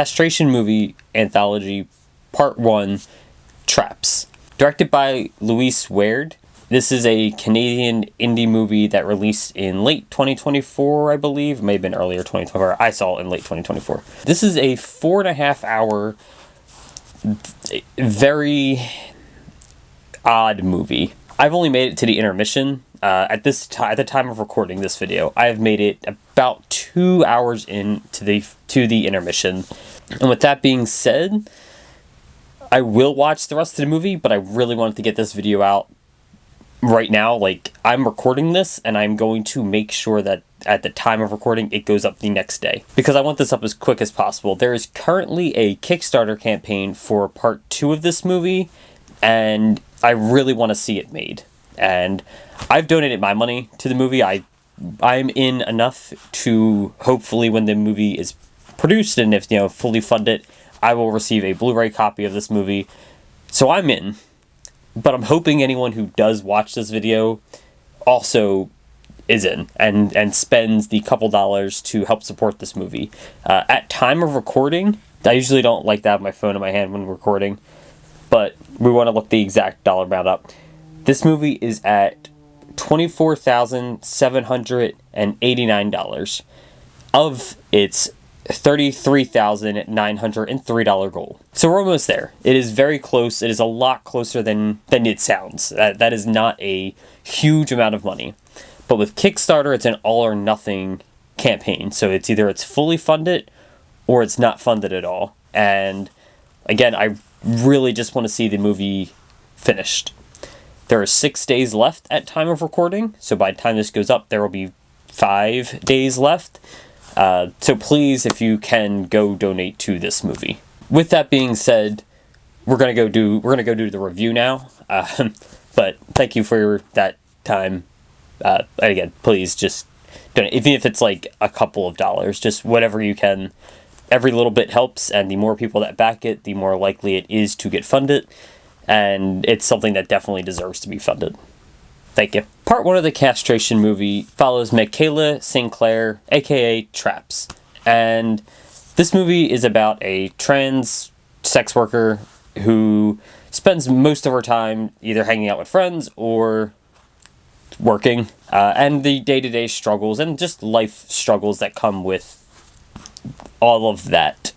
Castration Movie Anthology Part 1, Traps. Directed by Louise Weird. This is a Canadian indie movie that released in late 2024, I believe. It may have been earlier 2024. I saw it in late 2024. This is a 4.5 hour, very odd movie. I've only made it to the intermission. At the time of recording this video, I have made it about 2 hours into the intermission. And with that being said, I will watch the rest of the movie, but I really wanted to get this video out right now. Like, I'm recording this, and I'm going to make sure that at the time of recording, it goes up the next day, because I want this up as quick as possible. There is currently a Kickstarter campaign for part 2 of this movie, and I really want to see it made. And I've donated my money to the movie. I'm in enough to hopefully, when the movie is produced and if fully funded, I will receive a Blu-ray copy of this movie. So I'm in. But I'm hoping anyone who does watch this video also is in and spends the couple dollars to help support this movie. At time of recording, I usually don't like to have my phone in my hand when recording, but we want to look the exact dollar amount up. This movie is at $24,789 of its $33,903 goal. So we're almost there. It is very close. It is a lot closer than it sounds. That is not a huge amount of money. But with Kickstarter, it's an all or nothing campaign. So it's either it's fully funded or it's not funded at all. And again, I really just want to see the movie finished. There are 6 days left at time of recording. So by the time this goes up, there will be 5 days left. So please, if you can, go donate to this movie. With that being said, we're gonna go do the review now. But thank you for that time. And again, please just donate, even if it's like a couple of dollars, just whatever you can. Every little bit helps, and the more people that back it, the more likely it is to get funded. And it's something that definitely deserves to be funded. Thank you. Part 1 of the Castration movie follows Michaela Sinclair, aka Traps. And this movie is about a trans sex worker who spends most of her time either hanging out with friends or working. And the day-to-day struggles and just life struggles that come with all of that.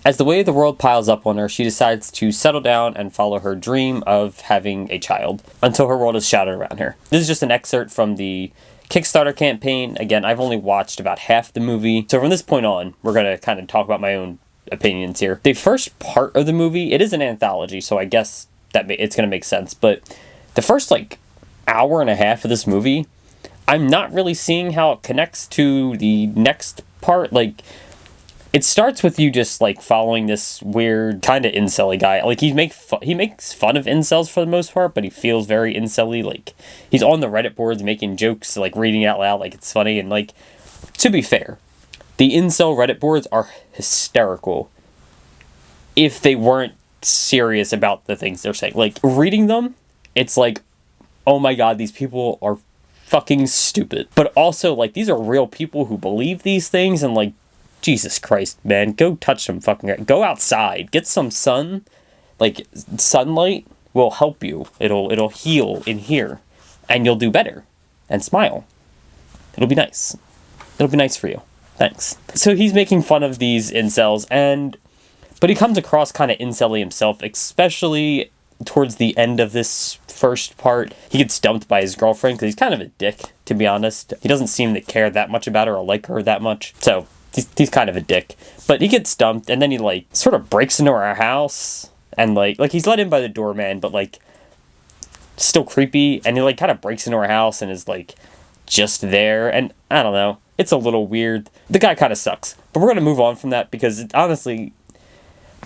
As the weight of the world piles up on her, she decides to settle down and follow her dream of having a child until her world is shattered around her. This is just an excerpt from the Kickstarter campaign. Again, I've only watched about half the movie. So from this point on, we're going to kind of talk about my own opinions here. The first part of the movie, it is an anthology, so I guess that it's going to make sense. But the first, hour and a half of this movie, I'm not really seeing how it connects to the next part. It starts with you just following this weird kind of incel-y guy. He makes fun of incels for the most part, but he feels very incel-y. He's on the Reddit boards making jokes, reading out loud like it's funny. And to be fair, the incel Reddit boards are hysterical if they weren't serious about the things they're saying. Reading them, it's oh my god, these people are fucking stupid. But also, these are real people who believe these things, and Jesus Christ, man, go touch some fucking... Go outside. Get some sun. Sunlight will help you. It'll heal in here. And you'll do better. And smile. It'll be nice. It'll be nice for you. Thanks. So he's making fun of these incels, but he comes across kind of incel-y himself, especially towards the end of this first part. He gets dumped by his girlfriend because he's kind of a dick, to be honest. He doesn't seem to care that much about her or like her that much. So... He's kind of a dick. But he gets dumped, and then he, sort of breaks into our house, and, he's let in by the doorman, but, still creepy, and he, kind of breaks into our house and is, just there, and, I don't know, it's a little weird. The guy kind of sucks. But we're going to move on from that, because, honestly,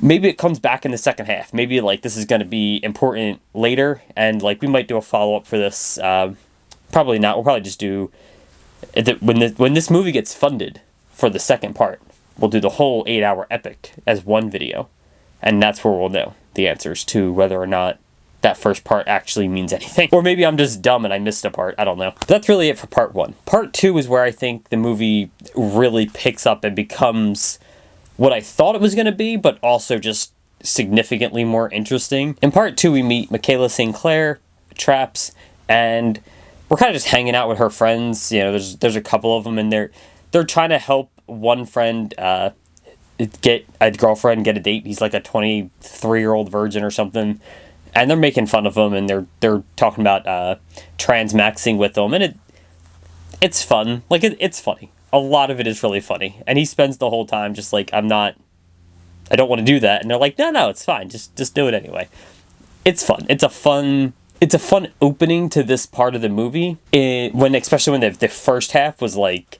maybe it comes back in the second half. Maybe, this is going to be important later, and, we might do a follow-up for this. Probably not. We'll probably just do... When this movie gets funded... For the second part, we'll do the whole 8-hour epic as one video. And that's where we'll know the answers to whether or not that first part actually means anything. Or maybe I'm just dumb and I missed a part. I don't know. But that's really it for part 1. Part 2 is where I think the movie really picks up and becomes what I thought it was going to be, but also just significantly more interesting. In part 2, we meet Michaela St. Clair, Traps, and we're kind of just hanging out with her friends. You know, there's a couple of them, and they're trying to help one friend get a girlfriend, get a date. He's like a 23-year-old virgin or something, and they're making fun of him, and they're talking about transmaxing with him, and it's fun. Like, it's funny. A lot of it is really funny, and he spends the whole time just like, I don't want to do that, and they're like, no, it's fine, just do it anyway. It's fun. It's a fun opening to this part of the movie, especially when the first half was like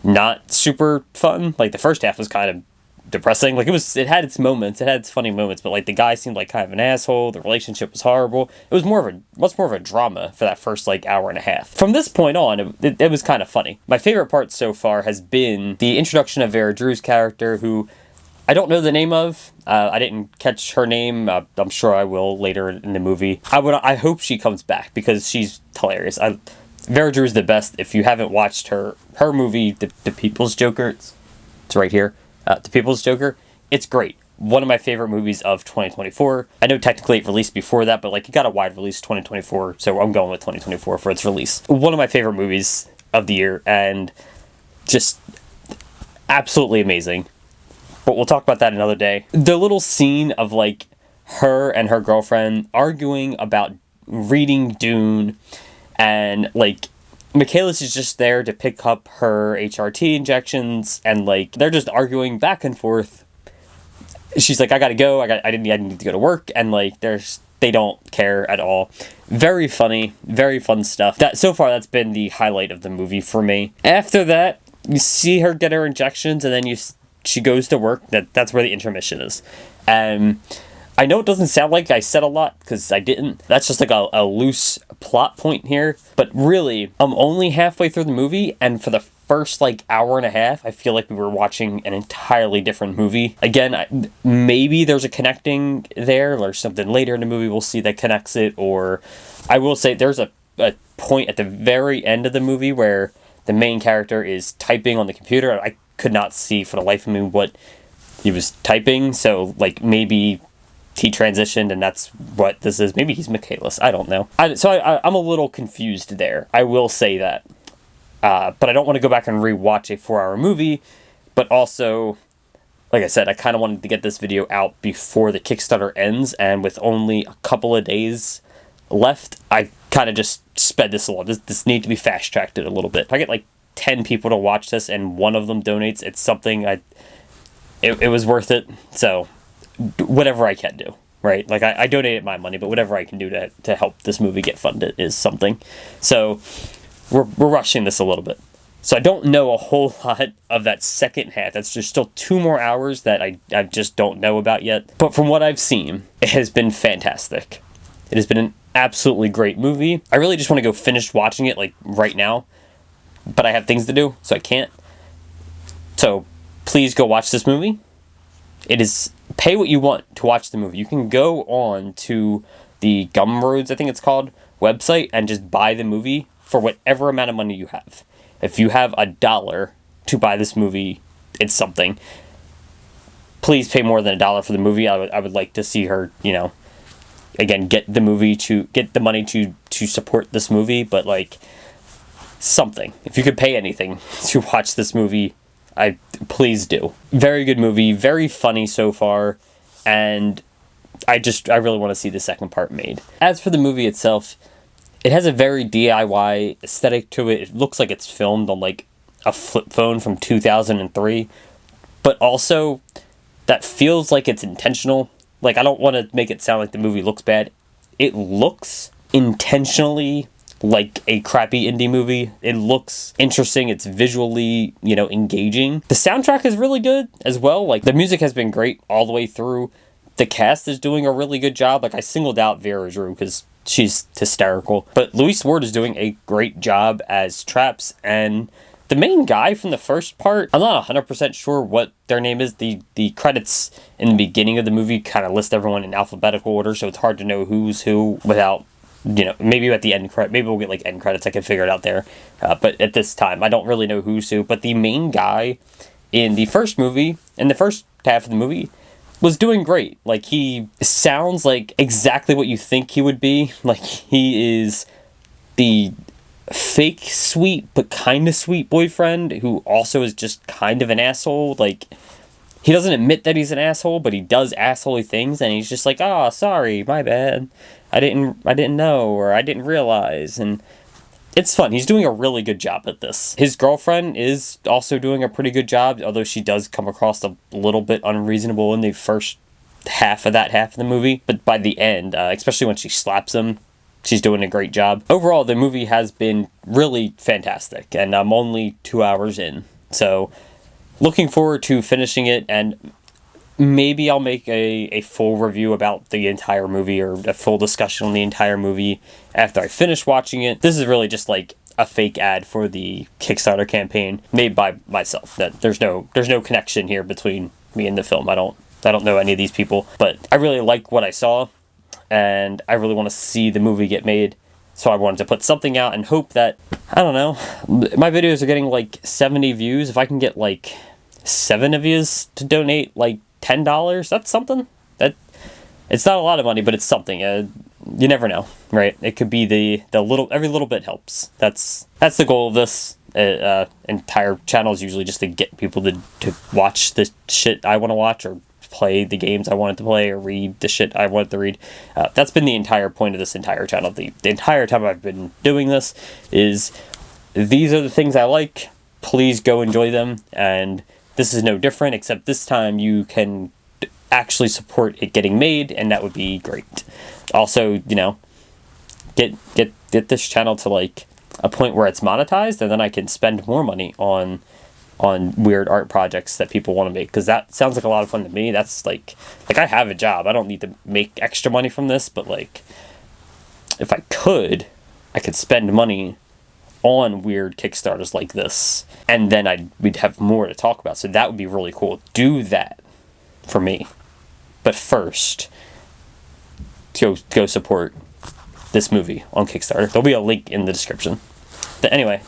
not super fun. Like, the first half was kind of depressing. Like, it had its moments, it had its funny moments, but like the guy seemed like kind of an asshole. The relationship was horrible. It was much more of a drama for that first like hour and a half. From this point on, it was kind of funny. My favorite part so far has been the introduction of Vera Drew's character, who I don't know the name of. I didn't catch her name. I'm sure I will later in the movie. I hope she comes back, because she's hilarious. Vera Drew is the best. If you haven't watched her movie, The People's Joker, it's right here. The People's Joker, it's great. One of my favorite movies of 2024. I know technically it released before that, but like, it got a wide release 2024, so I'm going with 2024 for its release. One of my favorite movies of the year, and just absolutely amazing. But we'll talk about that another day. The little scene of like her and her girlfriend arguing about reading Dune, and like Michaelis is just there to pick up her HRT injections, and like they're just arguing back and forth. She's like, I gotta go, I need to go to work, and like they don't care at all. Very funny, very fun stuff. So far that's been the highlight of the movie for me. After that, you see her get her injections, and then she goes to work. That's where the intermission is. I know it doesn't sound like I said a lot, because I didn't. That's just like a loose plot point here. But really, I'm only halfway through the movie, and for the first like hour and a half, I feel like we were watching an entirely different movie. Again, maybe there's a connecting there, or something later in the movie we'll see that connects it. Or I will say there's a point at the very end of the movie where the main character is typing on the computer. I could not see for the life of me what he was typing, so like maybe he transitioned and that's what this is. Maybe he's Michaelis, I don't know. I'm a little confused there, I will say that. But I don't want to go back and rewatch a 4-hour movie, but also, like I said, I kind of wanted to get this video out before the Kickstarter ends, and with only a couple of days left, I kind of just sped this along. This needs to be fast-tracked a little bit. If I get like 10 people to watch this and one of them donates, it's something it was worth it. So whatever I can do, right? Like, I donated my money, but whatever I can do to help this movie get funded is something. So we're rushing this a little bit. So I don't know a whole lot of that second half. That's just still 2 more hours that I just don't know about yet. But from what I've seen, it has been fantastic. It has been an absolutely great movie. I really just want to go finish watching it like right now, but I have things to do, so I can't. So please go watch this movie. It is pay what you want to watch the movie. You can go on to the Gumroads, I think it's called, website, and just buy the movie for whatever amount of money you have. If you have $1 to buy this movie, it's something. Please pay more than $1 for the movie. I would like to see her, again, get the money to support this movie, but like something. If you could pay anything to watch this movie, please do. Very good movie, very funny so far, and I really want to see the second part made. As for the movie itself, it has a very DIY aesthetic to it. It looks like it's filmed on like a flip phone from 2003, but also that feels like it's intentional. Like, I don't want to make it sound like the movie looks bad. It looks intentionally like a crappy indie movie. It looks interesting. It's visually, engaging. The soundtrack is really good as well. Like, the music has been great all the way through. The cast is doing a really good job. Like, I singled out Vera Drew because she's hysterical. But Louis Ward is doing a great job as Traps, and the main guy from the first part, I'm not 100% sure what their name is. The credits in the beginning of the movie kind of list everyone in alphabetical order, so it's hard to know who's who without, maybe at the end credit, maybe we'll get like end credits, I can figure it out there. But at this time, I don't really know who's who, but the main guy in the first movie, in the first half of the movie, was doing great. Like, he sounds like exactly what you think he would be. Like, he is the fake sweet but kind of sweet boyfriend who also is just kind of an asshole. Like, he doesn't admit that he's an asshole, but he does assholey things, and he's just like, "Oh, sorry, my bad. I didn't know, or I didn't realize." And it's fun. He's doing a really good job at this. His girlfriend is also doing a pretty good job, although she does come across a little bit unreasonable in the first half of the movie. But by the end, especially when she slaps him, she's doing a great job. Overall, the movie has been really fantastic, and I'm only 2 hours in. So, looking forward to finishing it, and maybe I'll make a full review about the entire movie, or a full discussion on the entire movie after I finish watching it. This is really just like a fake ad for the Kickstarter campaign made by myself. That there's no connection here between me and the film. I don't know any of these people, but I really like what I saw, and I really want to see the movie get made. So I wanted to put something out and hope that, I don't know, my videos are getting like 70 views. If I can get like 7 of you to donate like $10, that's something. It's not a lot of money, but it's something. You never know, right? It could be the little, every little bit helps. That's the goal of this entire channel, is usually just to get people to watch the shit I want to watch, or play the games I wanted to play, or read the shit I wanted to read. That's been the entire point of this entire channel. The entire time I've been doing this is, these are the things I like. Please go enjoy them. And this is no different, except this time you can actually support it getting made, and that would be great. Also, you know, get this channel to like a point where it's monetized, and then I can spend more money on weird art projects that people want to make, because that sounds like a lot of fun to me. That's like I have a job. I don't need to make extra money from this, but like, if I could spend money on weird Kickstarters like this, and then we'd have more to talk about. So that would be really cool. Do that for me. But first, go support this movie on Kickstarter. There'll be a link in the description. But anyway,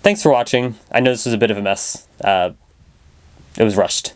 thanks for watching. I know this was a bit of a mess. It was rushed.